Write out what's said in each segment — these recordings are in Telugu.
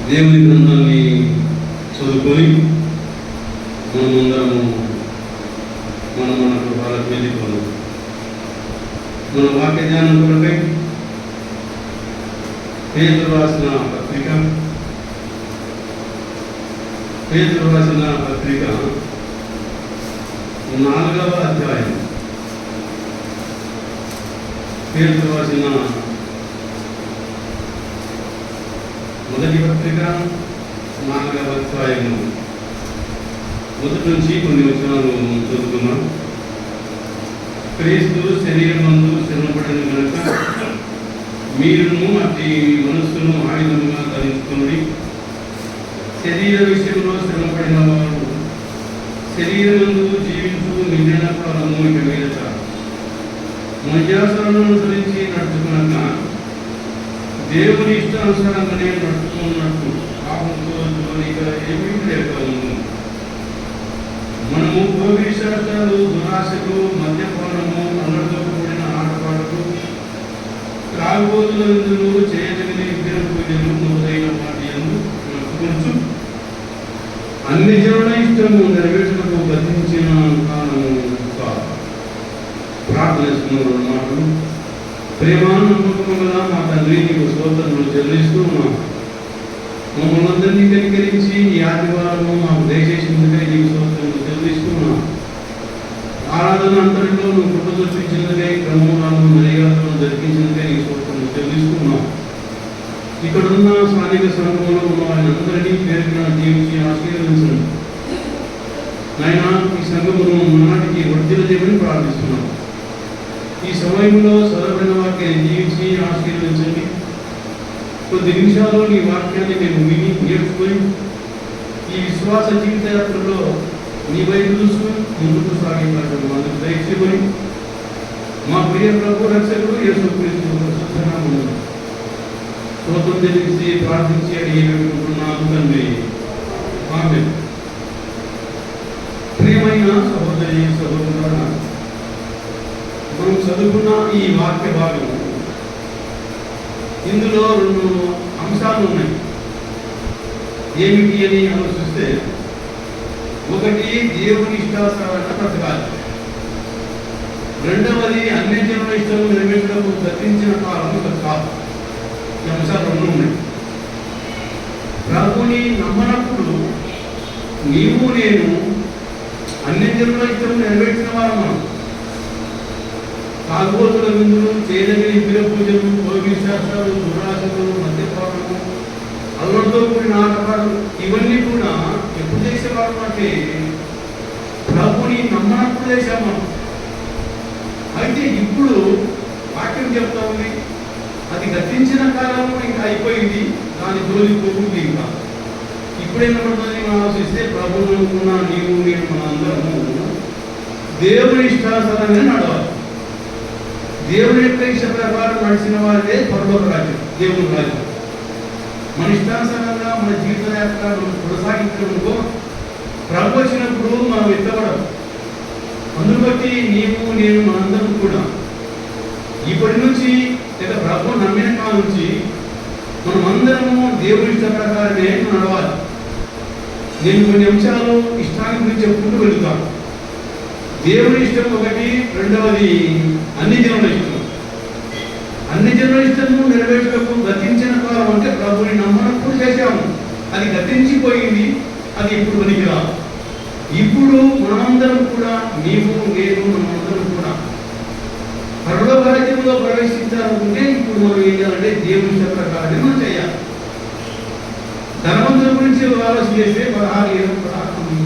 దేవుని గ్రంథాన్ని చదువుకొని మనమందరము మన వాళ్ళకి వెళ్ళిపోదాం. మన వాక్య ధ్యానం కొరకై పేతురు రాసిన పత్రిక 4వ అధ్యాయం. పేతురు రాసిన మొదటి పత్రిక 4వ అధ్యాయము మొదటి నుంచి కొన్ని వచనాలు చదువుకున్నాం. క్రీస్తు శరీరమందు శ్రమపడిన కనుక మీరును అట్టి మనస్సును ఆయుధముగా ధరించుకుని శరీర విషయంలో శ్రమపడిన వారు శరీరమందు జీవించు నిండిన కాలము ఇక మీదట మధ్యాసలను అనుసరించి నడుచుకున్నాక దేవుని ఇష్టానుసారంగానే నడుచుకున్నట్టు పాపంతో జోలిక ఏమీ లేక మనము భోగిశాస్త్రాలు, దురాశలు, మద్యపానము, అల్లరితో కూడిన ఆటపాటలు, త్రాగుబోతుల విందులు, చేయదగిన విగ్రహ పూజలు మొదలైన వాటి యందు నడుచుకొనుచు అన్ని జనుల ఇష్టము నెరవేర్చుటకు గతించిన కాలము కాదు. ప్రార్థన చేసుకున్న మాటలు. ప్రేమ నమ్మకముగా మా తండ్రి నీకు స్తోత్రములు చెల్లిస్తూ ఉన్నాం. మమ్మల్ని అందరినీ కనికరించి ఈ ఆదివారము మాకు దయచేసిందుకే నీకు స్తోత్రములు చెల్లిస్తూ ఉన్నాం. ఆరాధన అంతటిలో నువ్వు కృప చూపించినదే, క్రమములను మర్యాదలను జరిపించినదే నీకు స్తోత్రములు చెల్లిస్తూ ఉన్నాం. ఇక్కడున్న స్థానిక సంఘంలో ఉన్న వారిని పేరున దీవించి ఆశీర్వదించండి. నాయన ఈ సంఘమును మనాటికి వర్ధిల్ల చేయమని ప్రార్థిస్తున్నాం. ఈ సమయంలో సదరమైన వాక్యాన్ని జీవించి ఆశీర్వదించండి. కొద్ది నిమిషాల్లో నీ వాక్యాన్ని మేము విని నేర్చుకొని ఈ విశ్వాస జీవిత యాత్రలో నీ వైపు చూసుకొని ముందుకు సాగే కార్యక్రమం అందుకు దయచేయమని మా ప్రియ ప్రభు రక్షకుడు యేసుక్రీస్తు పరిశుద్ధనామమున స్తోత్రం చెల్లించి ప్రార్థించి అడిగి వేడుకుంటున్నాను తండ్రి. ఆమేన్. ప్రియమైన సహోదరి సహోదరులారా, మనం చదువుకున్న ఈ వాక్య భాగం ఇందులో 2 అంశాలు ఉన్నాయి. ఏమిటి అని ఆలోచిస్తే, ఒకటి దేవుని ఇష్టానుసారంగా బ్రతకాలి, రెండవది అన్ని జనుల ఇష్టం నెరవేర్చడానికి గతించిన కాలం కాదు. ఈ అంశాలు 2 ఉన్నాయి. ప్రభుని నమ్మనప్పుడు నీవు నేను అన్ని జనుల ఇష్టం నెరవేర్చిన వారం. మనం తాగుబోతుల విందులు, చేయదగిన విగ్రహ పూజలు, భోగిశాస్త్రాలు, దురాశలు, మద్యపానము, అల్లరితో కూడిన ఆటపాటలు ఇవన్నీ కూడా ఎప్పుడు చేసేవారు అంటే ప్రభుని నమ్మనప్పుడు చేసాము. అయితే ఇప్పుడు వాక్యం చెప్తా ఉంది, అది గతించిన కాలం ఇంకా అయిపోయింది, దాని జోలి పోతుంది. ఇంకా ఇప్పుడేమవుతుందని మనం ఆలోచిస్తే ప్రభువును అనుకున్న నీవు నేను మన అందరము దేవుని ఇష్టానుసారంగా నడవాలి. దేవుని యొక్క ఇష్ట ప్రకారం నడిచిన వారిదే పరలోక రాజ్యం, దేవుని రాజ్యం. మన ఇష్టానుసారంగా మన జీవిత యాత్రను కొనసాగించడంలో ప్రభు వచ్చినప్పుడు మనం ఎత్తబడం. అందును బట్టి నీవు నేను మనందరం కూడా ఇప్పటి నుంచి లేదా ప్రభు నమ్మిన కాలం నుంచి మనమందరము దేవుని ఇష్ట ప్రకారమే నడవాలి. నేను కొన్ని అంశాలు ఇష్టాన్ని గురించి చెప్పుకుంటూ వెళుతాను. దేవుని ఇష్టం ఒకటి, రెండవది అన్ని జనుల ఇష్టం. అన్ని జనుల ఇష్టము నెరవేర్చకు గతించిన కాలం అంటే ప్రభుని నమ్మనప్పుడు చేశాము, అది గతించిపోయింది, అది ఇప్పుడు పనికిరాదు. ఇప్పుడు మనమందరం కూడా నీవు నేను మనమందరం కూడా పరలోక రాజ్యంలో ప్రవేశించాలనుకుంటే ఇప్పుడు మనం ఏం చేయాలంటే దేవుని ఇష్ట ప్రకారం మనం చేయాలి. ధనవంతుల గురించి ఆలోచన చేస్తే 16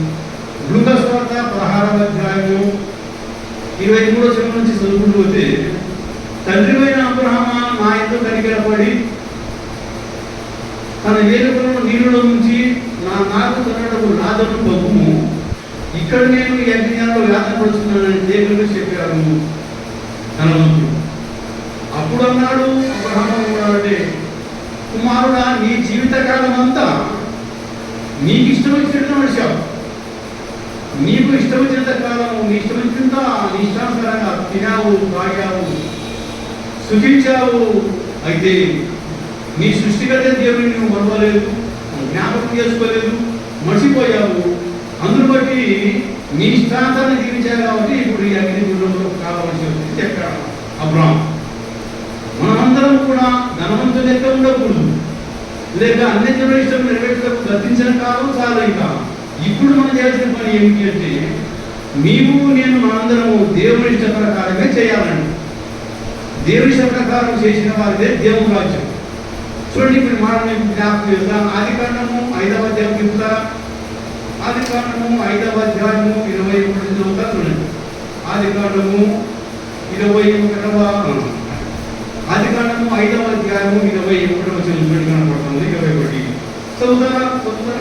లూకా సువార్త 16వ అధ్యాయము 23వ వచనం నుంచి చదువుకుంటూ పోతే, తండ్రివైన అబ్రహామా నా యందు కనికరపడి తన వేలుకలను నీళ్ళలో నుంచి నాకు తనకు నాదను పంపుము, ఇక్కడ నేను యజ్ఞంలో యాతన పడుతున్నానని దేవుడు చెప్పారు ధనవంతుడు. అప్పుడు అన్నాడు అబ్రహాము అంటే, కుమారుడా, నీ జీవితకాలం అంతా నీకు ఇష్టం వచ్చినట్టు నడిచావు. నీకు ఇష్టం వచ్చినంత కాలము నీ ఇష్టం వచ్చినంత నీ ఇష్టానుసారంగా తినావు, తాగావు, సుఖించావు. అయితే నీ సృష్టికర్త దేవుని నువ్వు మరవలేదు, జ్ఞాపకం చేసుకోలేదు, మర్చిపోయావు. అందును బట్టి నీ ఇష్టాంతాన్ని జీవించారు కాబట్టి ఇప్పుడు ఈ అగ్నిగుండంలో కావాల్సి వచ్చింది చెప్పాడు అబ్రాహాము. మనమందరం కూడా ధనవంతుల లెక్క ఉండకూడదు, లేక అన్ని జనుల ఇష్టం నెరవేర్చడానికి గతించిన కాలం చాలా. ఇంకా ఇప్పుడు మనం చేయాల్సిన పని ఏమిటి అంటే, నీవు నేను మనందరము దేవుని ఇష్ట ప్రకారమే చేయాలండి. దేవుని ఇష్ట ప్రకారం చేసిన వారిదే దేవుని రాజ్యం. చూడండి, ఇప్పుడు మాట జ్ఞాపకం చేద్దాం. ఆదికాండము 5వ అధ్యాయం చెప్తారా? ఆదికాండము 5వ అధ్యాయము 21 చదువుతా చూడండి. ఆదికాండము 21వ ఆదికాండము 5వ అధ్యాయము 21వ వచనం కనపడుతుంది. 21 చదువుతారా? కనపడుతుంది.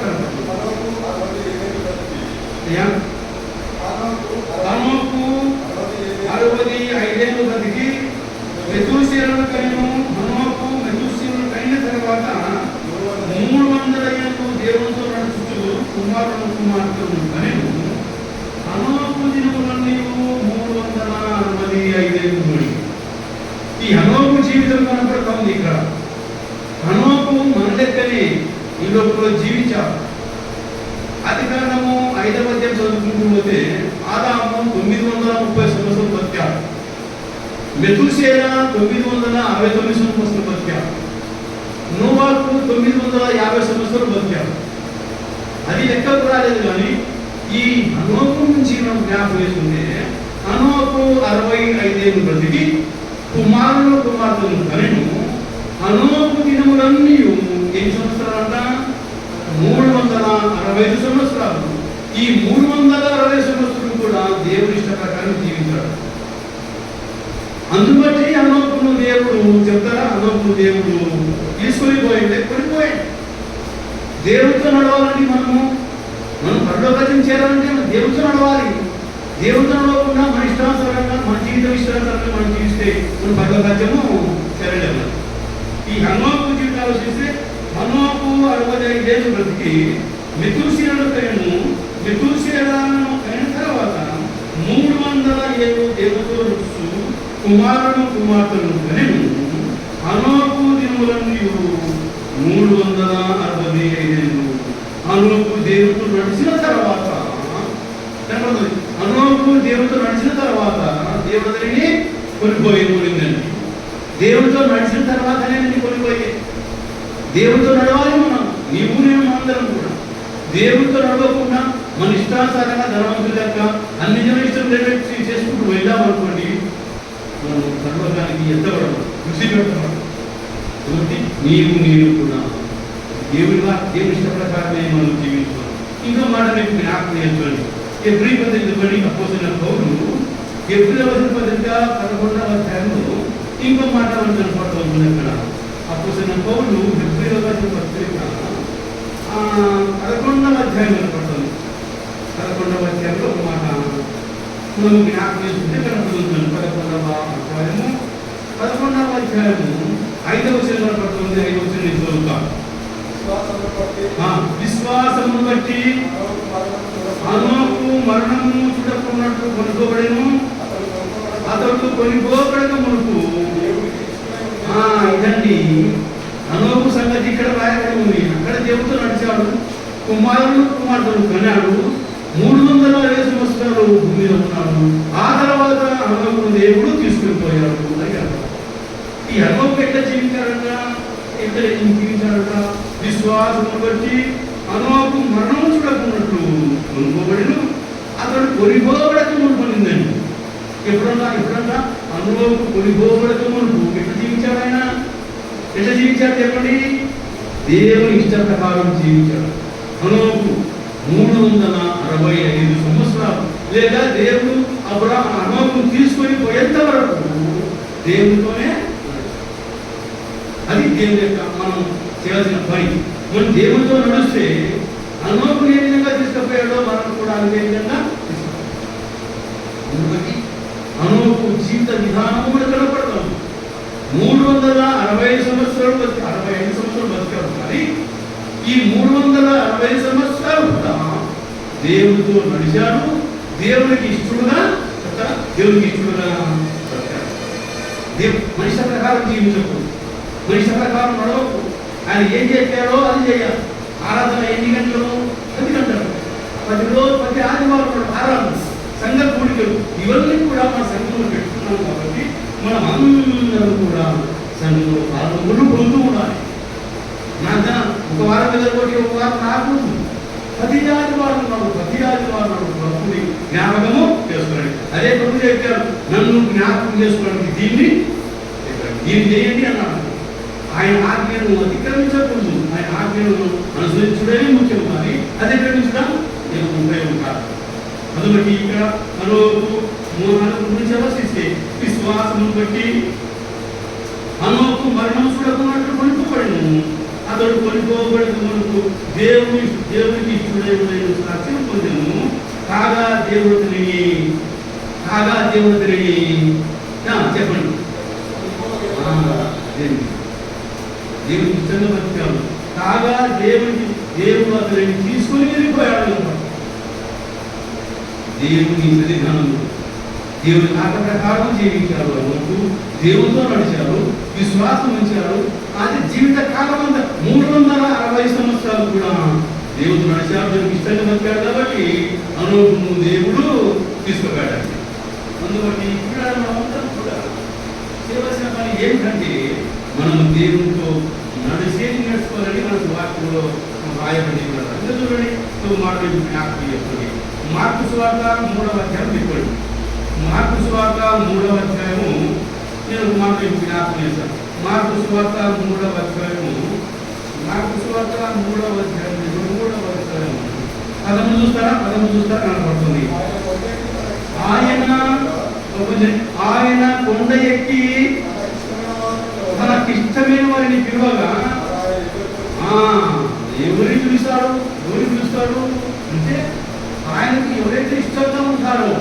హనోకు 65 ఏళ్ళు బతికి మెతూషేలను కనెను. హనోకు మెతూషేలను కనిన తర్వాత 300 ఏళ్ళు దేవునితో నడుచుచు కుమారులను కుమార్తెలను కనెను. హనోకు దినములన్నీ 365 ఏళ్ళు. ఈ హనోకు జీవితం కనపడుతుంది ఇక్కడ. హనోకు మన లెక్కనే ఈ లోపల జీవించారు. ఆదికాండము 5వ అధ్యాయం చదువుకుంటూ పోతే ఆదాము 930 సంవత్సరాలు బతికాడు. మెతూషేల 969 సంవత్సరాలు బతికాడు. నోవాహు 950 సంవత్సరాలు బతికాడు. అది లెక్కకు రాలేదు. కానీ ఈ హనోకు నుంచి మనం జ్ఞాపకం చేసుకుంటే హనోకు 65 ఏళ్ళు బ్రతికి కుమారులు కుమార్తెలను కనెను. హనోకు దినములన్నీ ఎన్ని సంవత్సరాలంట? 365 సంవత్సరాలు. ఈ 360 సంవత్సరాలు కూడా దేవుని ఇష్ట ప్రకారం జీవించాడు. అందుబట్టి హనోకును దేవుడు చెప్తారా? హనోకును దేవుడు తీసుకొని పోయింది. దేవుడితో నడవాలండి. మనం పరలోకం చేరాలంటే మనం దేవుడితో నడవాలి. దేవుడితో నడవకుండా మన ఇష్టానుసారంగా మన జీవితం ఇష్టానుసారంగా మనం జీవిస్తే మన పరలోకము చేరలేము. ఈ హనోకు జీవితం ఆలోచిస్తే హనోకు 65 ఏళ్ళు బ్రతికి మెతూషేలను కనెను. మెతూషేలను కనిన తర్వాత 300 ఏళ్ళు దేవుడితో నడుచు కుమారుడు కుమార్తెలను కనెను. హనోకు దినములన్నీ 365 ఏళ్ళు. హనోకు దేవుడితో నడిచిన తర్వాత హనోకు దేవుడితో నడిచిన తర్వాత దేవుడి దగ్గరికి కొనిపోయిందండి. దేవుడితో నడిచిన తర్వాతనే కొనిపోయే. దేవుడితో నడవాలి. నీవు నేను అందరం కూడా దేవుడితో నడవకుండా మన ఇష్టానుసారంగా ధనవంతుల యొక్క అన్ని జన ఇష్టం నెరవేర్చి చేసుకుంటూ వెళ్ళామనుకోండి, మనం సర్వకానికి ఎత్తబడము, కృషి పెట్టబడము. కాబట్టి నీవు నేను కూడా దేవుని ఇష్ట ప్రకారమే మనం జీవించుకోవాలి. ఇంకో మాట మీకు జ్ఞాపకం చేసుకోండి. ఎబ్రీ పత్రిక అపోస్తలుడైన పౌలు ఎబ్రీ పత్రిక 11వ అధ్యాయంలో ఇంకో మాట మనం కనపడుతుంది. అక్కడ అపోస్తలుడైన పౌలు ఎబ్రీ పత్రిక 11వ అధ్యాయం కనపడుతుంది. 11వ అధ్యాయంలో ఒక మాట మనం జ్ఞాపకం చేసుకుంటే కనపడుతుంది. 11వ అధ్యాయము 5వ వచనం కనపడుతుంది. 5వ వచనం నేను చదువుతాను. విశ్వాసమును బట్టి హనోకు మరణము చూడకున్నట్టు కొనుకోబడెను. అతడు కొనిపోబడక మునుపు ఇదండి హనోకు సంగతి ఇక్కడ రాయబడి ఉంది. అక్కడ దేవుడితో నడిచాడు, కుమారుడు కుమార్తెలు కన్నాడు, 360 సంవత్సరాలు భూమి మీద ఉన్నాడు. ఆ తర్వాత హనోకును దేవుడు తీసుకుని పోయాడు. ఈ హనోకు ఎట్లా జీవించాడట? ఎట్లా జీవించాడట? విశ్వాసమును బట్టి హనోకు మరణము చూడకున్నట్లు కొనుకోబడిను. అతడు కొనిపోబడక మునుపడిందండి. ఎప్పుడన్నా హనోకు కొనిపోబడక మునుపు ఎట్లా జీవించాడు? ఆయన ఎట్లా జీవించాడు చెప్పండి? దేవుని ఇష్ట ప్రకారం జీవించాడు. హనోకు 365 సంవత్సరాలు, లేదా దేవుడు హనోకును తీసుకొని పోయేంత వరకు దేవుడితోనే. అది దేవుని యొక్క మనం చేయాల్సిన పని. మనం దేవుడితో నడిస్తే హనోకును ఏ విధంగా తీసుకుపోయాడో మనం కూడా అదే విధంగా తీసుకుపోయాడు. హనోకు జీవిత విధానం కూడా కనపడతాం. 365 సంవత్సరాలు 65 సంవత్సరాలు బతికాడు. కానీ ఈ 365 సంవత్సరాలు కూడా దేవుడితో నడిచాడు. దేవునికి ఇష్టడుగా మనిషి ప్రకారం జీవించకూడదు, మనిషి ప్రకారం నడవకు. ఆయన ఏం చెప్పాడో అది చేయాలి. ఆరాధన ఎన్ని గంటలు? 10 గంటలు. ప్రతి ఆదివారం ఆరాధన, సంఘ కూడికలు ఇవన్నీ కూడా మన సంఘంలో పెట్టుకున్నాం కాబట్టి మనం అందరం కూడా సంఘంలో పాల్గొని పొందుతూ ఉండాలి. నాన్న ఒక వారం ఎదుర్కొట్టి ఒక వారం రాకూడదు. 10 ఆదివారం ప్రభుని జ్ఞాపకము చేసుకోండి. అదే ప్రభు చెప్పారు, నన్ను జ్ఞాపకం చేసుకోవడానికి దీన్ని చేయండి అన్నాడు. ఆయన ఆజ్ఞను అతిక్రమించకూడదు, ఆయన ఆజ్ఞలను అనుసరించడమే ముఖ్యం. కానీ అతిక్రమించడం ఉపయోగం కాదు. అందుబట్టి ఇక్కడ మనోకు గురించి అవశిస్తే విశ్వాసము బట్టి మనోకు మరణం చూడకున్నట్లు కొనుక్కోబడను. అతడు కొనుక్కోబడిన మనకు దేవునికి ఇష్టమైన సాక్ష్యం పొందను. కాగా దేవుడిని చెప్పండి. దేవుడికి ఇష్టంగా బతికాడు. కాగా దేవుడు అతనిని తీసుకొని వెళ్ళిపోయాడు. దేవుని సన్నిధానంలో దేవుని మాట ప్రకారం జీవించారు. అన్నట్టు దేవునితో నడిచారు, విశ్వాసం ఉంచారు. అది జీవిత కాలం అంతా 360 సంవత్సరాలు కూడా దేవుడు నడిచారు, దేవునికి ఇష్టంగా బతికాడు. కాబట్టి అనుభవం దేవుడు తీసుకుపోయాడు. అందుబట్టి ఇక్కడ మనమంతా కూడా చేయవలసిన పని ఏమిటంటే మనం దేవునితో నడుచుకోవాలని మనకు వాక్యంలో రాయబడి ఉన్నారు. అందులో చూడండి, మాటలు జ్ఞాపకం చేసుకోండి. మార్కు సువార్త 3వ అధ్యాయం చెప్పండి. మార్కు సువార్త 3వ అధ్యాయము నేను మాటలు జ్ఞాపకం చేశాను. మార్కు సువార్త 3వ అధ్యాయము పదము చూస్తారా కనపడుతుంది. ఆయన కొండ ఎక్కి తనకిష్టమైన వారిని పిలువగా ఎవరిని పిలుస్తాడు అంటే ఆయనకి ఎవరైతే ఇష్టంగా ఉంటారో,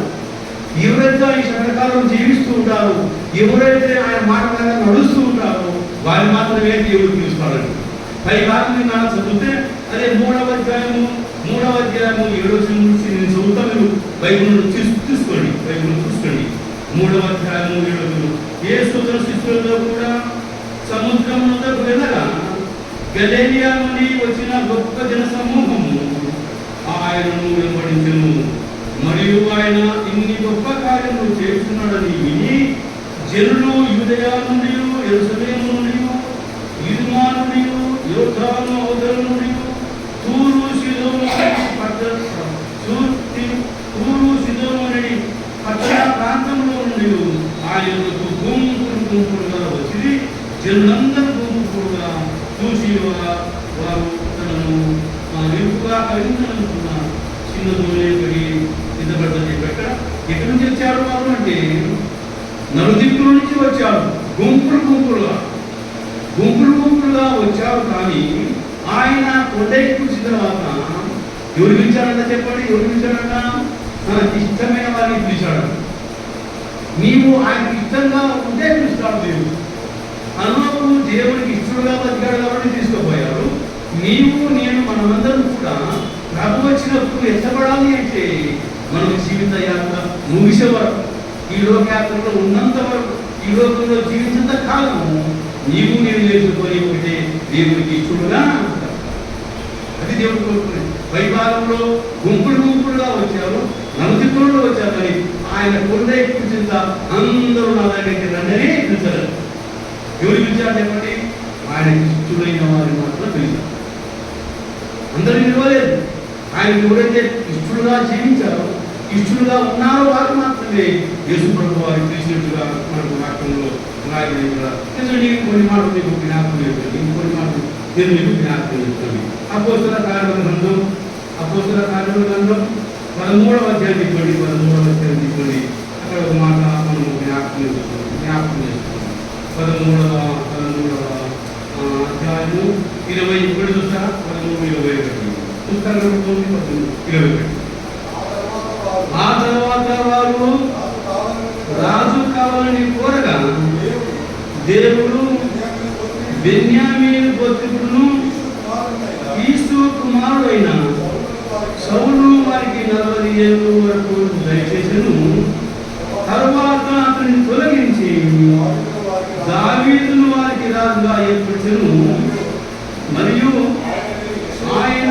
ఎవరైతే ఈ శతకాలం జీవిస్తూ ఉంటారో, ఎవరైతే ఆయన మాట నడుస్తూ ఉంటారో వారిని మాత్రమే దేవుడు పిలుస్తాడని. పై భాగం నాకు చదివితే అదే 3వ అధ్యాయము 7వ నుంచి నేను చదువుతా, మీరు బైబిల్ తీసుకోండి. 3వ అధ్యాయము 7. యేసు తన శిష్యులతో కూడా సముద్రం వద్దకు వెళ్ళగా గలిలయ నుండి వచ్చిన గొప్ప జన సమూహము ఆయనను వెంబడించెను. మరియు ఆయన ఇన్ని గొప్ప కార్యములు చేస్తున్నాడని విని జనులు యూదయ నుండి, యెరూషలేము నుండి, ఇదుమా నుండి, యోర్దాను అవతల నుండి, తూరు సీదోను నుండి పట్టణ ప్రాంతంలో నుండి ఆయనకు గుంపులుగా వచ్చి జనులందరూ గుంపులుగా చూసి వారు తనను నిలుపుగా కలిగించాలనుకున్న చిన్న దూరేపడి సిద్ధపడ్డది. ఎక్కడి నుంచి వచ్చారు వారు అంటే నలుదిక్కుల నుంచి వచ్చారు. గుంపులుగా వచ్చారు. కానీ ఆయన కొండ ఎక్కించిన తర్వాత ఎవరు పిలిచాడంట చెప్పండి? తనకి ఇష్టమైన వారిని పిలిచాడు. నీవు ఆయనకి ఇష్టంగా ఉంటే పిలుస్తాడు దేవుడు. అనుభవం దేవుడికి ఇష్టడుగా బతికాడు కాబట్టి తీసుకుపోయారు. నీవు నేను మనమందరం కూడా ప్రభు వచ్చినప్పుడు ఎత్తపడాలి అంటే మనం జీవిత యాత్ర ముగిసే వరకు, ఈ లోకయాత్రలో ఉన్నంత వరకు, ఈ లోకంలో జీవించేంత కాలం నీవు నేను లేచుకొని ఒకటే దేవుడికి ఇష్టడుగా ఉంటారు. అది దేవుడు కోరుకునేది. వైభాగంలో గుంపులుగా వచ్చారు, నలుదిక్కులలో వచ్చారు. కానీ ఆయన కొండ ఎక్కించింత అందరూ నా దగ్గరికి రండి పిలిచారు. ఎవరు పిలిచారు చెప్పండి? ఆయన ఇష్టమైన వారిని మాత్రం పిలిచారు. అందరూ నిలవలేదు. ఆయన ఎవరైతే ఇష్టడుగా జీవించారో, ఇష్టడుగా ఉన్నారో వారు మాత్రమే యేసు ప్రభు వారికి పిలిచినట్టుగా మనకు వాక్యంలో రాయబడి కూడా. కొన్ని మాటలు మీకు జ్ఞాపకం చేస్తుంది, ఇంకొన్ని మాటలు నేను మీకు జ్ఞాపకం చేస్తుంది. అపోస్తల కార్యాల గ్రంథం 13వ అధ్యాయం తీసుకోండి. అక్కడ ఒక మాట మనం జ్ఞాపకం చేస్తున్నాం. 13వ అధ్యాయము 21 చూస్తారా? 13:21 చూస్తారు. 21. ఆ తర్వాత వారు రాజు కావాలని కోరగా దేవుడు బెన్యామీను గోత్రికుడును కీసు కుమారుడైన సౌలు వారికి 40 ఏళ్ళ వరకు దయచేసెను. తరువాత అతన్ని తొలగించి దావీదును వారికి రాజుగా ఏర్పరిచెను. మరియు ఆయన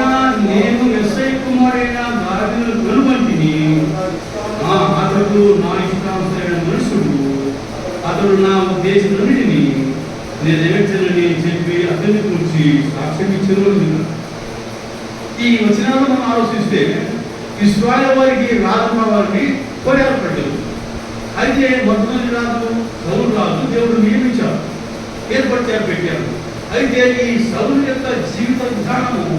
అతడు నా ఉద్దేశములన్నిటిని నెరవేర్చనని చెప్పి అతన్ని గురించి సాక్ష్యం ఇచ్చిన ఈ వచనాలను మనం ఆలోచిస్తే ఇశ్రాయేలు వారికి రాజున్న వారిని కొనియాడపడ్డారు. అయితే మొట్టమొదటి రాజు సౌలు రాజు దేవుడు నియమించారు, ఏర్పరిచారు, పెట్టారు. అయితే ఈ సౌలు యొక్క జీవిత విధానము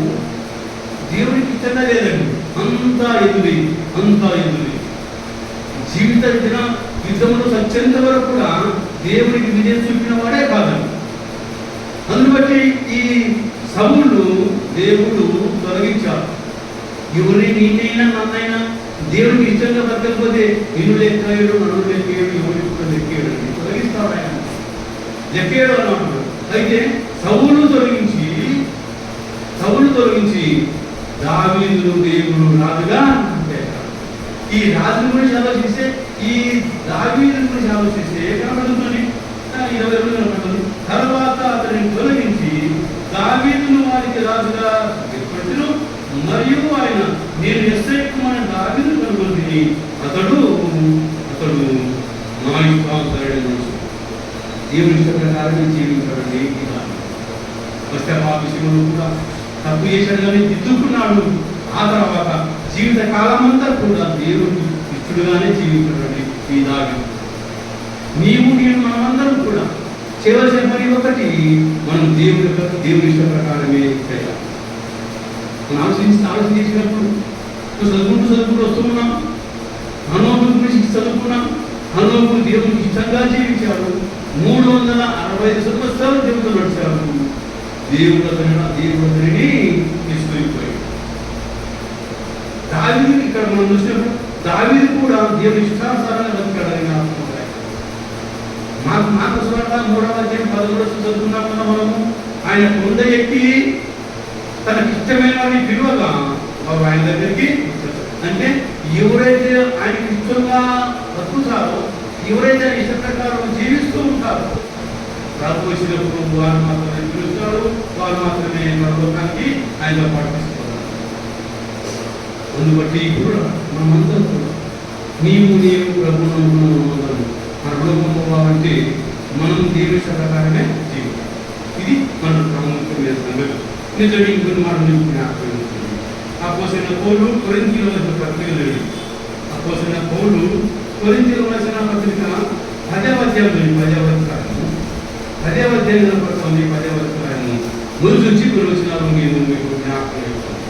దేవునికి ఇష్టంగా లేదండి. అంతా ఎదురి జీవిత యుద్ధంలో సత్యంత వరకు కూడా దేవునికి విజయం చూపిన వాడే కాదండి. అందును బట్టి ఈ సౌలు దేవుడు తొలగించారు. ఎవరిని నేనైనా నన్నైనా దేవుడికి ఇష్టంగా బతకపోతే నిన్ను లెక్కేయడు, నన్ను లెక్కేయడు, ఎవరికి కూడా లెక్కేయడు అండి. తొలగిస్తాడు ఆయన, లెక్కేయడు అన్నమాట. అయితే సౌలు తొలగించి దావీదును దేవుడు రాజుగా పెట్టాడు. ఈ రాజుని గురించి ఆలోచిస్తే, ఈ దావీదుని గురించి ఆలోచిస్తే కనబడుతుంది 22 తర్వాత అతనిని తొలగించి దావీదును వారికి రాజుగా ఏర్పరచును. మరియు ఆయన నేను ఎస్ఐకుమైన దావీదును కనుగొని అతడు నా ఇష్టానుసారుడైన మనిషి, దేవుని ఇష్ట ప్రకారంగా జీవించాడండి. వస్తే ఆ విషయంలో కూడా తప్పు చేశాడు కానీ దిద్దుకున్నాడు. ఆ తర్వాత జీవిత కాలమంతా కూడా దేవుడికి ఇష్టడుగానే జీవించాడండి ఈ దావీదు. నీవు నేను మనమందరం కూడా చేయవలసిన పని ఒకటి, మనం దేవుని ఇష్ట ప్రకారమే చేయాలి. మనం ఆలోచించినప్పుడు చదువుకుంటూ వస్తున్నాం. హనోకు గురించి చదువుకున్నాం. హనోకు దేవునికి ఇష్టంగా జీవించాడు. 365 సంవత్సరాలు దేవుడు నడిచాడు. దేవుడు అతనిని తీసుకుపోయాడు. దావీదు ఇక్కడ మనం చూసినప్పుడు దావీదు కూడా దేవుని ఇష్టానుసారంగా బతికాడని అనుకుంటాయి. మాకు సువార్త 3వ అధ్యాయం 11 చదువుకున్నాం కదా మనము. ఆయన కొండ ఎక్కి తనకి ఇష్టమైన పిలువగా ఆయన దగ్గరికి అంటే ఎవరైతే ఆయనకి ఇష్టంగా బతుకుతారో, ఎవరైతే ఆయన ఇష్ట ప్రకారం జీవిస్తూ ఉంటారో ప్రభు వచ్చినప్పుడు వారు మాత్రమే పిలుస్తాడు, వారు మాత్రమే పరలోకానికి ఆయనతో పాటు తీసుకుంటారు. అందుబట్టి కూడా మనమందరం కూడా నీవు ప్రభుత్వం పరలోకం పోవాలంటే మనం దేవుని ప్రకారమే జీవితం. ఇది మన ప్రాముఖ్యమైన సంగతి. నిజంగా ఇంకొన్ని మాటలు జ్ఞాపకం. అపోస్తలుడైన పౌలు కొరింథీయుల పత్రిక లేదు. అపోస్తలుడైన పౌలు కొరింథీయుల రాసిన పత్రిక 10వ అధ్యాయం 10వ అధ్యాయం కనపడుతుంది. 10వ అధ్యాయము ముందు నుంచి కొన్ని వచనాలు నేను మీకు జ్ఞాపకం చేస్తాను.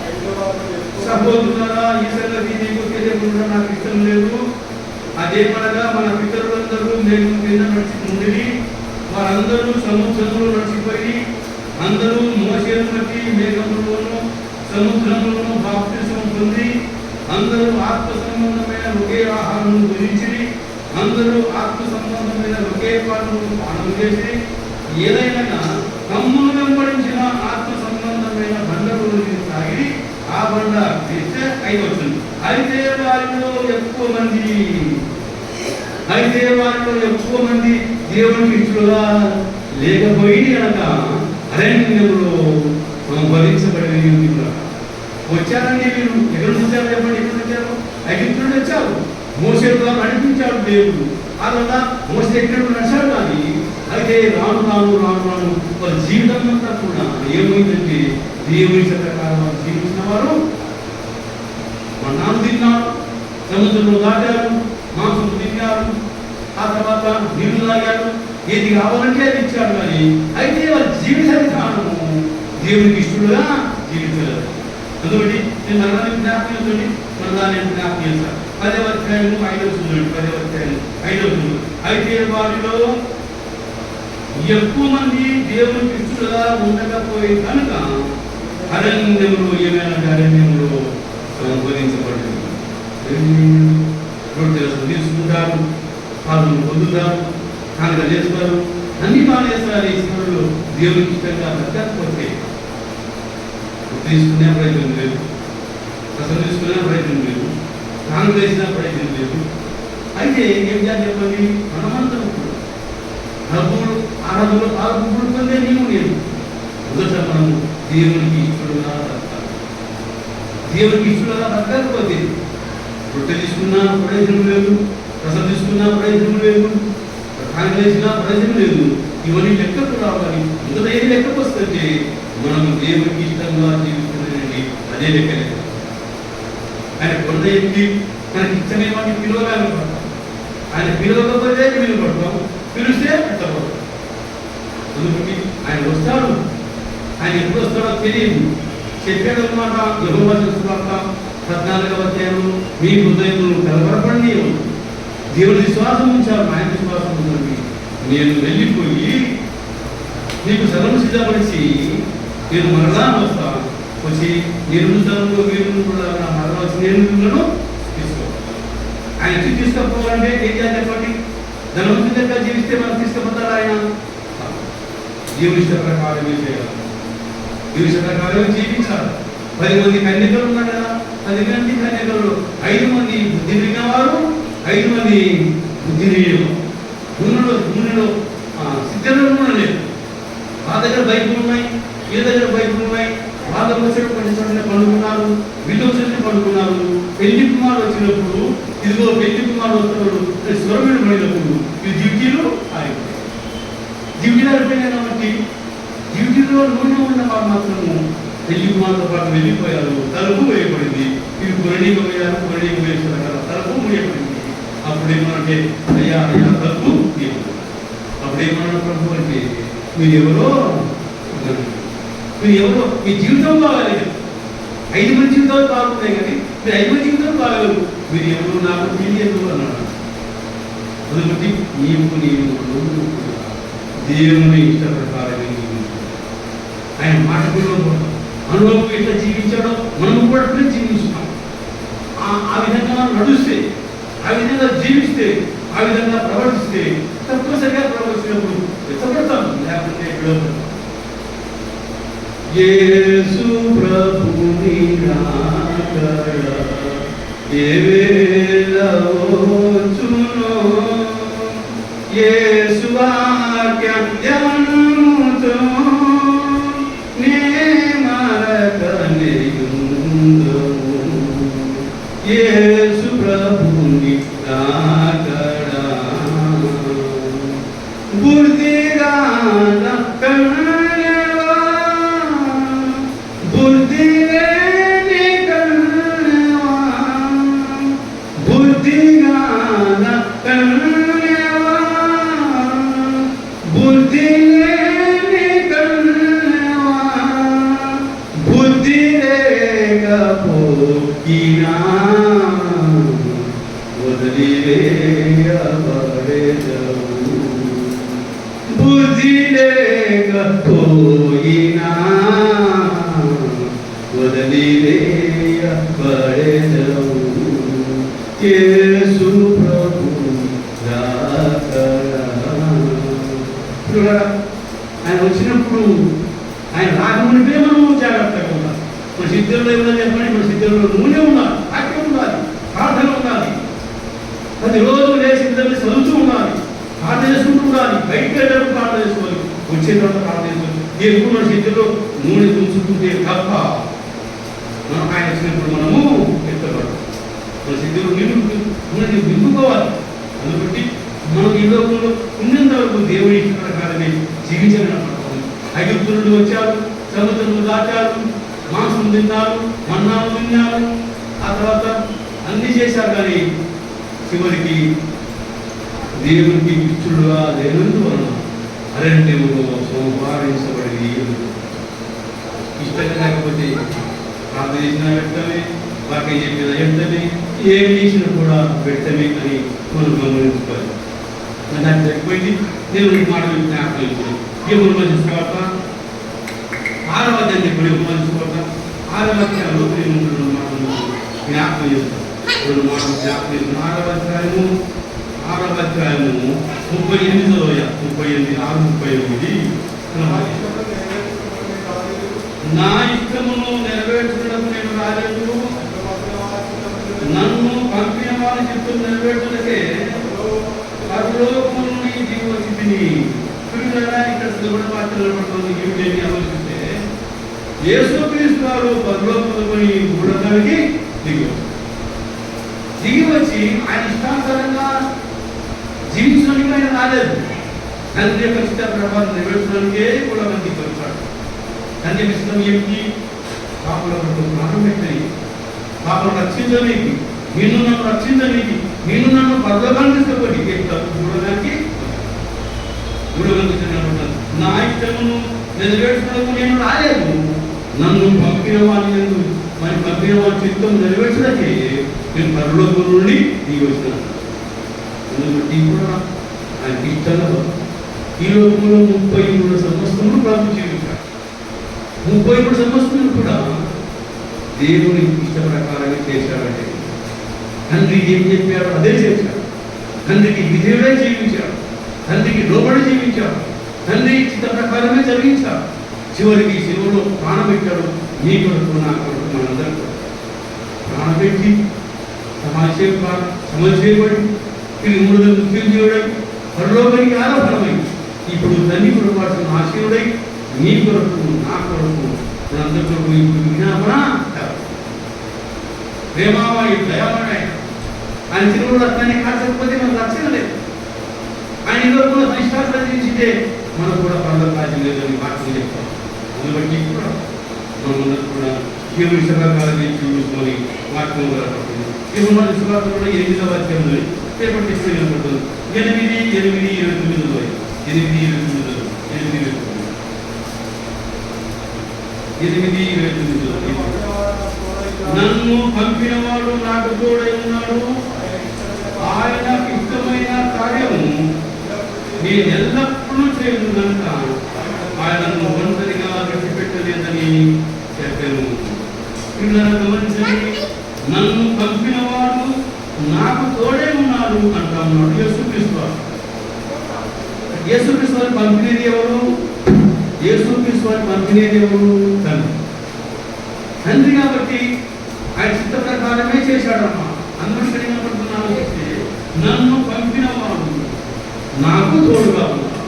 సహోదరులారా, ఈ సంగతి మీకు తెలియకుండా నాకు ఇష్టం లేదు. అదేమనగా మన పితరులందరూ మేము కింద నడిచి వారందరూ సముద్రంలో నడిచిపోయి అందరూ మోషేను బట్టి మేఘములోను సముద్రములను బాప్తిస్మం పొంది అందరూ ఆత్మ సంబంధమైన ఒకే ఆహారం గురించి అందరూ ఆత్మ సంబంధమైన ఒకే పాటను పానం చేసి ఏదైనా తమ్మును వెంబడించిన ఆత్మ సంబంధమైన బండలు తాగి ఆ బండ తీస్తే అయిపోతుంది. అయితే వారిలో ఎక్కువ మంది దేవునికి ఇష్టలుగా లేకపోయి కనుక అరణ్యంలో భరించబడి వచ్చారండి. మీరు ఎక్కడ వచ్చారు చెప్పండి, ఎక్కడ వచ్చారు? ఐగుప్తుడు వచ్చారు. మోసేగా నడిపించాడు దేవుడు. ఆ తర్వాత మోసే ఎక్కడ నడిచాడు. కానీ అయితే రాను వాళ్ళ జీవితం అంతా కూడా ఏమైందంటే దేవుని ప్రకారం వాళ్ళు జీవించిన వారు మన్నాను తిన్నారు, సముద్రంలో దాటారు, మాంసం తిన్నారు, ఆ తర్వాత నీళ్లు తాగారు, ఏది కావాలంటే అది ఇచ్చాడు. కానీ అయితే వాళ్ళ జీవిత విధానము దేవునికి ఇష్టడుగా జీవించలేదు. అందుకని నేను మరణాన్ని జ్ఞాపకం చేస్తుంది, మరణాన్ని జ్ఞాపకం చేస్తాను. 10వ అధ్యాయము 5వ చూడండి. 10వ అధ్యాయం 5వ చూడండి. అయితే వారిలో ఎక్కువ మంది దేవునికి ఇష్టడుగా ఉండకపోయి కనుక అరణ్యంలో అరణ్యంలో సంబోధించబడింది. తీసుకుంటారు, పాలను పొందుతారు, కనుక చేస్తారు, అన్ని బాగా చేస్తారు. ఈ సమయంలో దేవునికి ఇష్టంగా బతకపోతే తీసుకునే ప్రయత్నం లేదు, అసలు తీసుకునే ప్రయత్నం లేదు, కాను వేసిన ప్రయత్నం లేదు. అయితే ఏం చేయాలి చెప్పండి? మనమందరం కూడా డబ్బులు ఆరాధనలో పాల్గొంటూ పొందే నీవు నేను మొదట మనము దేవునికి ఇష్టడుగా బతకాలి. దేవునికి ఇష్టడుగా బతకపోతే రొట్టె తీసుకున్నా ప్రయోజనం లేదు, రసం తీసుకున్నా ప్రయోజనం లేదు, కాంగ్రెస్ ప్రజలు లేదు, ఇవన్నీ లెక్కకు రావాలి. ఇంత ఏది లెక్కకు వస్తుంటే మనం దేవుడికి ఇష్టంగా జీవిస్తున్నానండి, అదే లెక్క. ఆయన కొండ ఎక్కి మనకి ఇష్టమైన వాటిని పిలవగానే పడతాం, ఆయన పిలవకపోతే పడతాం, పిలిస్తే పెట్టబడతాం. అందుకని ఆయన వస్తాడు, ఆయన ఎప్పుడు వస్తాడో తెలియదు. చెప్పాడు అన్నమాట యెహోవా సువార్త 14వ అధ్యాయంలో, మీ హృదయములను కలవరపడి దేవుని విశ్వాసం ఉంచారు, ఆయన విశ్వాసం ఉందండి. నేను వెళ్ళిపోయి నీకు స్థలము సిద్ధపరిచి నేను మరలా వస్తాను, వచ్చి నేను స్థలంలో మీరు మరలా వచ్చి నేను మిమ్మల్ని తీసుకోవాలి. ఆయన తీసుకపోవాలంటే ఏం చేయాలి చెప్పండి? ధనవంతుడిగా జీవిస్తే మనం తీసుకుపోతాడు ఆయన. దేవుని ఇష్ట ప్రకారమే చేయాలి, దేవుని ఇష్ట ప్రకారమే జీవించాలి. 10 మంది కన్యకలు ఉన్నారు కదా, 10 మంది కన్యకలు 5 మంది బుద్ధి విన్నవారు, 5 మంది బుద్ధి లేని. నూనెలో సిద్ధంగా నూనె లేదు. వాళ్ళ దగ్గర బైకులు ఉన్నాయి, వీళ్ళ దగ్గర బైకులు ఉన్నాయి. వాళ్ళ వచ్చేటప్పుడు కొన్ని చోట్ల పండుకున్నారు, వీళ్ళు వచ్చేటప్పుడు పండుకున్నారు. పెళ్లి కుమారుడు వచ్చినప్పుడు ఇదిగో పెళ్లి కుమారుడు వస్తున్నాడు స్వరమైన పడినప్పుడు ఈ డ్యూటీలు ఆగిపోయాయి. డ్యూటీలు అయిపోయినాయి కాబట్టి డ్యూటీలో నూనె ఉన్న వారు మాత్రము పెళ్లి కుమారుతో పాటు వెళ్ళిపోయారు. తలుపు వేయబడింది. ఇవి కొరడీగా పోయారు, కొరడీగా వేసారు కదా, తలుపు వేయబడింది. అప్పుడేమనంటే అయ్యా అయ్యా తలుపు తీయబడింది. అప్పుడేమన్నా ప్రభు అంటే మీరు ఎవరో మీ జీవితం బాగాలేదు. 5 మంది జీవితాలు బాగున్నాయి కానీ మీరు 5 మంది జీవితాలు బాగలేవు. మీరు ఎవరు నాకు తెలియదు అన్నాడు. అందుబట్టి నీవు దేవుని ఇష్ట ప్రకారమే ఆయన మాట అనుభవం ఎట్లా జీవించాడో మనము కూడా జీవిస్తున్నాం. ఆ విధంగా నడుస్తే, ఆ విధంగా జీవిస్తే, ఆ విధంగా ప్రవర్తిస్తే తప్పనిసరిగా ప్రవర్తించినప్పుడు ఎత్తపడతాం, లేకపోతే విడవపడతాం. యేసు ప్రభుని రాకడ ఏ వేళ వచ్చునో, యేసు వాక్యం ధ్యానముతో నే మరకనేయుందుము. యేసు ప్రభుని రాకడ బుద్ధిగా బుద్ధి లేకపోయినా వదిలివేయబడెదవు. యేసు ప్రభు ఆయన వచ్చినప్పుడు ఆయన రాకమునిపే మనం జాగ్రత్తగా ఉండాలి. మన సిద్ధంలో ఏమైనా చెప్పండి, మన సిద్ధంలో నూనె ఉండాలి, వాక్యం ఉండాలి, ప్రార్థన ఉండాలి. ప్రతిరోజు లేచి చదువుతూ ఉండాలి, ప్రార్థన చేసుకుంటూ ఉండాలి. బయటకు వెళ్ళినప్పుడు ప్రార్థన చేసుకోవాలి, వచ్చే తర్వాత ప్రార్థన చేసుకోవాలి. ఎప్పుడు మన సిద్ధంలో నూనె ఉంచుకుంటే తప్ప మనం ఆయన వచ్చినప్పుడు మనము ఎత్తపడతాం. మన సిద్ధంలో నూనె నింపుకోవాలి. అందుబట్టి మనం ఈ లోకంలో ఉన్నంత వరకు దేవుని ప్రకారమే జీవించాలని. ఐగుప్తు నుండి వచ్చారు, సముద్రంలో దాటారు, మాంసం తిన్నారు, మన్నాలు తిన్నారు, ఆ తర్వాత అన్ని చేశారు. కానీ చివరికి దేవునికి ఇచ్చుడుగా లేనందువలన అరణ్యములో సంపాదించబడి ఇష్టంగా లేకపోతే ప్రార్థన చేసినా పెట్టమే, వాక్యం చెప్పిన పెట్టమే, ఏం చేసినా కూడా పెట్టమే అని మనం గమనించుకోవాలి. నాకు సరిపోయింది. దేవుని మాటలు జ్ఞాపకం ఇచ్చింది. దేవుని మంచి సువార్త 6వ అధ్యాయం చెప్పండి. మంచి సువార్త 6వ అధ్యాయంలో దేవుని మాటలు జ్ఞాపకం చేస్తాం. రెండు మాటలు జ్ఞాపకం చేస్తాం. 6వ అధ్యాయము 38 నా ఇష్టమును నెరవేర్చడం నేను రాలేదు, నన్ను పంపిన వారి చిత్తం నెరవేర్చడకే పరలోకము నుండి దిగి వచ్చి తిని. ఇక్కడ శ్రవణ వార్తలు ఏమిటేమి ఆలోచిస్తే యేసుక్రీస్తు వారు పరలోకముని దిగి వచ్చి ఆయన ఇష్టానుసారంగా జీవించడానికి ఆయన రాలేదు. తండ్రి యొక్క చిత్త ప్రకారం నెరవేర్చడానికే కూడా మందికి వచ్చాడు. తండ్రి ఇష్టం ఏమిటి? పాపలకు ప్రాణం పెట్టని, పాపను రక్షించడానికి, నిన్ను నన్ను రక్షించడానికి, నిన్ను నన్ను పరలోకానికి తీసుకుపోయి చూడడానికి నా ఇష్టమును నెరవేర్చడానికి నేను రాలేదు. నన్ను పంపిన వాడిని మరి పంపిన వాడి చిత్తం నెరవేర్చడానికి నేను పరలోకం నుండి దిగి వచ్చినాను. ఎందుకంటే కూడా ఆయనకి ఇష్టంగా ఈ లోకంలో 33 సంవత్సరములు ప్రభు జీవించాడు. 33 సంవత్సరాలు కూడా దేవుని ఇష్ట ప్రకారంగా చేశాడంటే తండ్రి ఏం చెప్పాడో అదే చేశాడు. తండ్రికి విధేయుడే జీవించాడు, తండ్రికి లోబడి జీవించాడు, తండ్రి చిత్త ప్రకారమే జరిగించాడు. చివరికి శిలువలో ప్రాణం పెట్టాడు. నీ కొరకు నా కొరకు మనందరం ప్రాణం పెట్టి సమాజ చేయబడి తిరిగి 3 మృత్యులు చేయడం పరలోకానికి ఆరోపణమైంది. ఇప్పుడు తండ్రి పొరపాటున ఆశీనుడై నీ కొరకు నా కొరకు మనందరి కొరకు ఇప్పుడు విజ్ఞాపన ప్రేమామయ దయామయ ఆయన తిరుగుడు రక్తాన్ని కాల్చకపోతే మనకు రక్షణ లేదు. ఆయన ఈ లోకంలో నిష్ఠాసన చేసిందే మనకు కూడా పరలోక రాజ్యం లేదని వాక్యం చెప్తాం. అందుబట్టి కూడా మనందరూ కూడా దేవుని శుభాకారాలు చూసుకొని వాక్యం కలపడుతుంది. ఇప్పుడు మన శుభాకారం కూడా 8వ అధ్యాయంలో పేపర్ తీసుకుని కనపడుతుంది. 8:29 నన్ను పంపినవాడు నాకు తోడై ఉన్నాడు. ఆయనకు ఇష్టమైన కార్యము నేను ఎల్లప్పుడూ చేయను కనుక ఆయనను ఒంటరిగా విడిచిపెట్టలేదని చెప్పాను. గమనించండి, నన్ను పంపినవాడు నాకు తోడే ఉన్నాడు అంటా ఉన్నాడు యేసుక్రీస్తు. యేసుక్రీస్తు వారిని పంపిణీది ఎవరు? యేసుక్రీస్తు వారిని పంపిణీది ఎవరు? తండ్రి కాబట్టి ఆయన చిత్త ప్రకారమే చేశాడమ్మా. అందరికీ ఏమనుకుంటున్నాను చెప్తే నన్ను పంపినవాడు నాకు తోడుగా ఉన్నాడు.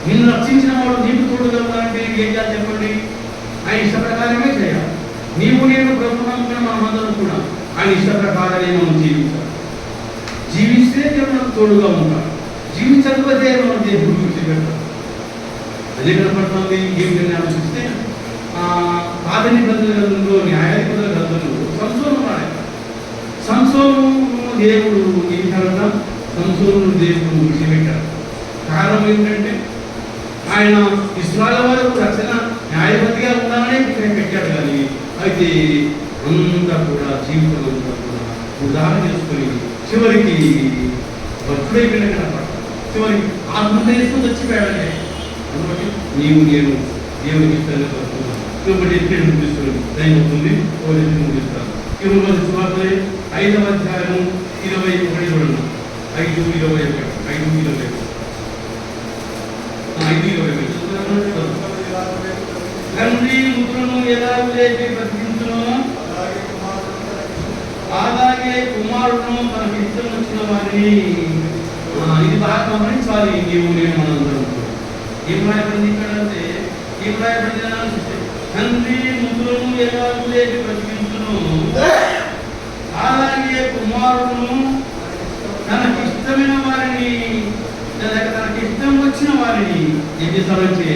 నిన్ను రక్షించిన వాడు నీకు తోడుగా ఉన్నాడంటే ఏం చేయాలి చెప్పండి? ఆయన ఇష్ట ప్రకారమే చేయాలి. నీవు నేను ప్రభు నమ్మిన మనమందరం కూడా ఆయన ఇష్ట ప్రకారమే మనం జీవించాలి. జీవిస్తే దేవుడు మనకు తోడుగా ఉంటాడు. జీవించకపోతే మనం దేవుడు విడిచిపెట్టాలి. అదే కనపడుతుంది. ఏమిటని ఆలోచిస్తే పాత నిబంధనలలో న్యాయాధిపతుల గ్రంథంలో సంసోను వాడారు. సంసోను దేవుడు ఈ కారణం సంసోను దేవుడు విడిచిపెట్టాడు. కారణం ఏంటంటే ఆయన ఇశ్రాయేలు వారికి రక్షణ న్యాయపతిగా ఉండాలని పెట్టాడు. కానీ అయితే అంతా కూడా జీవితం అంతా కూడా ఉదాహరణ చేసుకొని చివరికి భక్తుడైపోయిన కనపడతాడు. చివరికి ఆత్మదేశం చచ్చిపోయాడనే. అందుబట్టి నీవు నేను దేవునికి ఇష్టంగా పడుతున్నాను. కాబట్టి ఎక్కడ ముగిస్తుంది టైం అవుతుంది. ముగిస్తాను. ఇవ్వ సుమారు 5వ అధ్యాయం 21 చూడండి. 5:21 తండ్రి ముద్రను ఎలా లేపి బ్రతికించునో అలాగే కుమారుడును తనకి ఇష్టం వచ్చిన వారిని. ఇది బాగా గమనించాలి. నీవు నేను మనందరం ఏం రాయబడింది ఇక్కడ అంటే ఏం రాయబడింది? తండ్రి ముద్రను ఎలా లేపి బ్రతికించును అలాగే కుమారుడును తనకి ఇష్టమైన వారిని తనకి ఇష్టం వచ్చిన వారిని ఏం చేస్తారంటే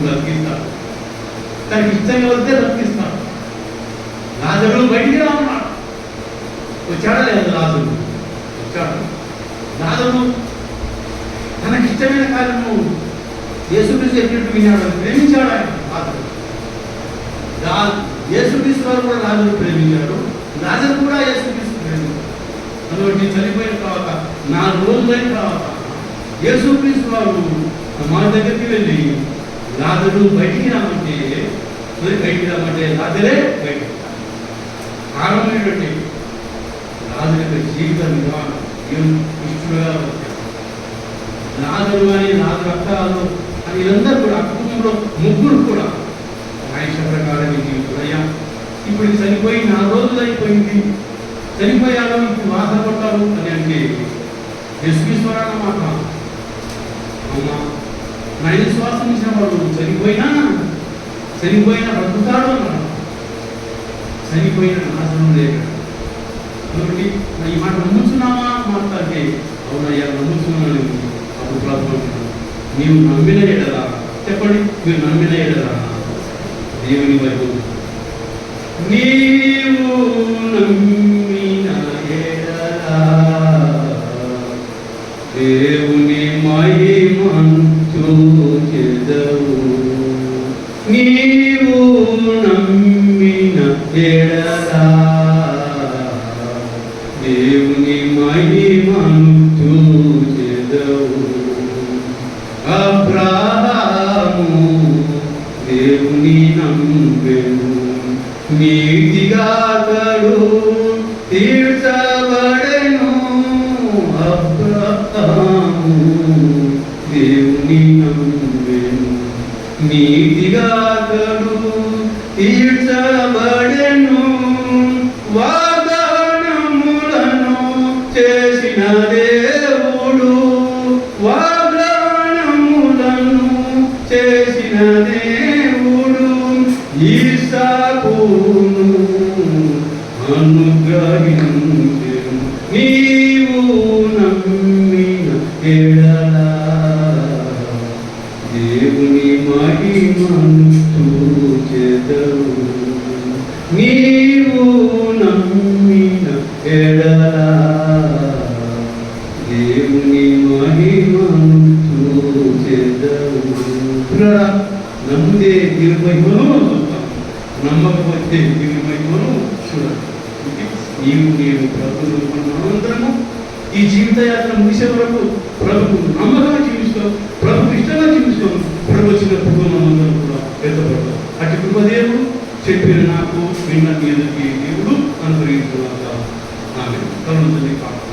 బ్రతికిస్తాడు. తనకి ఇష్టంగా వస్తే బ్రతికిస్తాడు. రాజులు బయటికి రామన్నాడు. వచ్చాడా లేదు? రాజులు వచ్చాడు. రాజులు తనకి ఇష్టమైన కార్యము యేసుక్రీస్తు చెప్పినట్టు విన్నాడు, ప్రేమించాడు. ఆయన రాజు యేసుక్రీస్తు వారు కూడా రాజును ప్రేమించాడు. రాజును కూడా యేసుక్రీస్తు ప్రేమించాడు. అందుబట్టి చనిపోయిన తర్వాత 4 రోజులైన తర్వాత యేసుక్రీస్తు వారు మన దగ్గరికి వెళ్ళి రాజులు బయటికి రామంటే రాజులే బయటికి. కారణం ఏంటంటే రాజు యొక్క జీవిత విధానం ఇష్టంగా వచ్చారు. రాజులు అని రాజు రక్తాలు అని వీళ్ళందరూ కూడా కుటుంబంలో 3 కూడా ఆయుష ప్రకారం జీవితులయ్యా. ఇప్పుడు చనిపోయి 4 రోజులు అయిపోయింది, చనిపోయాడు, ఇప్పుడు బాధపడ్డారు అని అంటే యేసుక్రీశ్వరాన్న మాట. అమ్మా నా విశ్వాసం ఇచ్చిన వాడు చనిపోయిన బ్రతుకుతాడు అన్నాడు. చనిపోయిన నాశనం లేదు. కాబట్టి ఈ మాట నమ్ముతున్నామా మాట్లాడితే అవునయ్యా నమ్ముతున్నాను. అప్పుడు ప్రభు అంటున్నాడు, నీవు నమ్మిన ఎడలా, చెప్పండి, మీరు నమ్మిన ఎడలా దేవుని వైపు, నీవు నమ్మిన ఎడలా దేవుని మహిమను చూచెదవు. నీవు నమ్మిన ఎడలా దేవుని మహిమను చూచెదవు. అబ్రాహాము దేవుని నమ్మెను, నీతిగా అతడు తీర్చబడెను. అబ్రాహాము దేవుని నమ్మెను, నీతిగా అతడు తీర్చబడెను. వాగ్దానములను చేసిన దేవుడు, వాగ్దానములను చేసిన దేవుడు ఇస్సాకును అనుగ్రహించెను. నీవు నమ్మిన ఎడలా దేవుని మహిమను చూచెదవు. నీవు నమ్మిన ఎడలా దేవుని మహిమను చూచెదవు. నమ్మితే దేవుని మహిమను చూస్తాం, నమ్మకపోతే దేవుని మహిమను చూడాలి. నీవు నేను ప్రభువు మనందరము ఈ జీవిత యాత్ర ముగిసే వరకు ప్రభువు నమ్మకంగా జీవిస్తాం, ప్రభు ఇష్టంగా జీవిస్తాం. ప్రభు వచ్చినప్పుడు మనందరం కూడా ఎత్తపడతాం. అటు కృపదేవుడు చెప్పిన నాకు విన్న మీ ఎదుటి దేవుడు అనుగ్రహించుగాక. ఆమేన్. కరుణ తల్లి కాదు.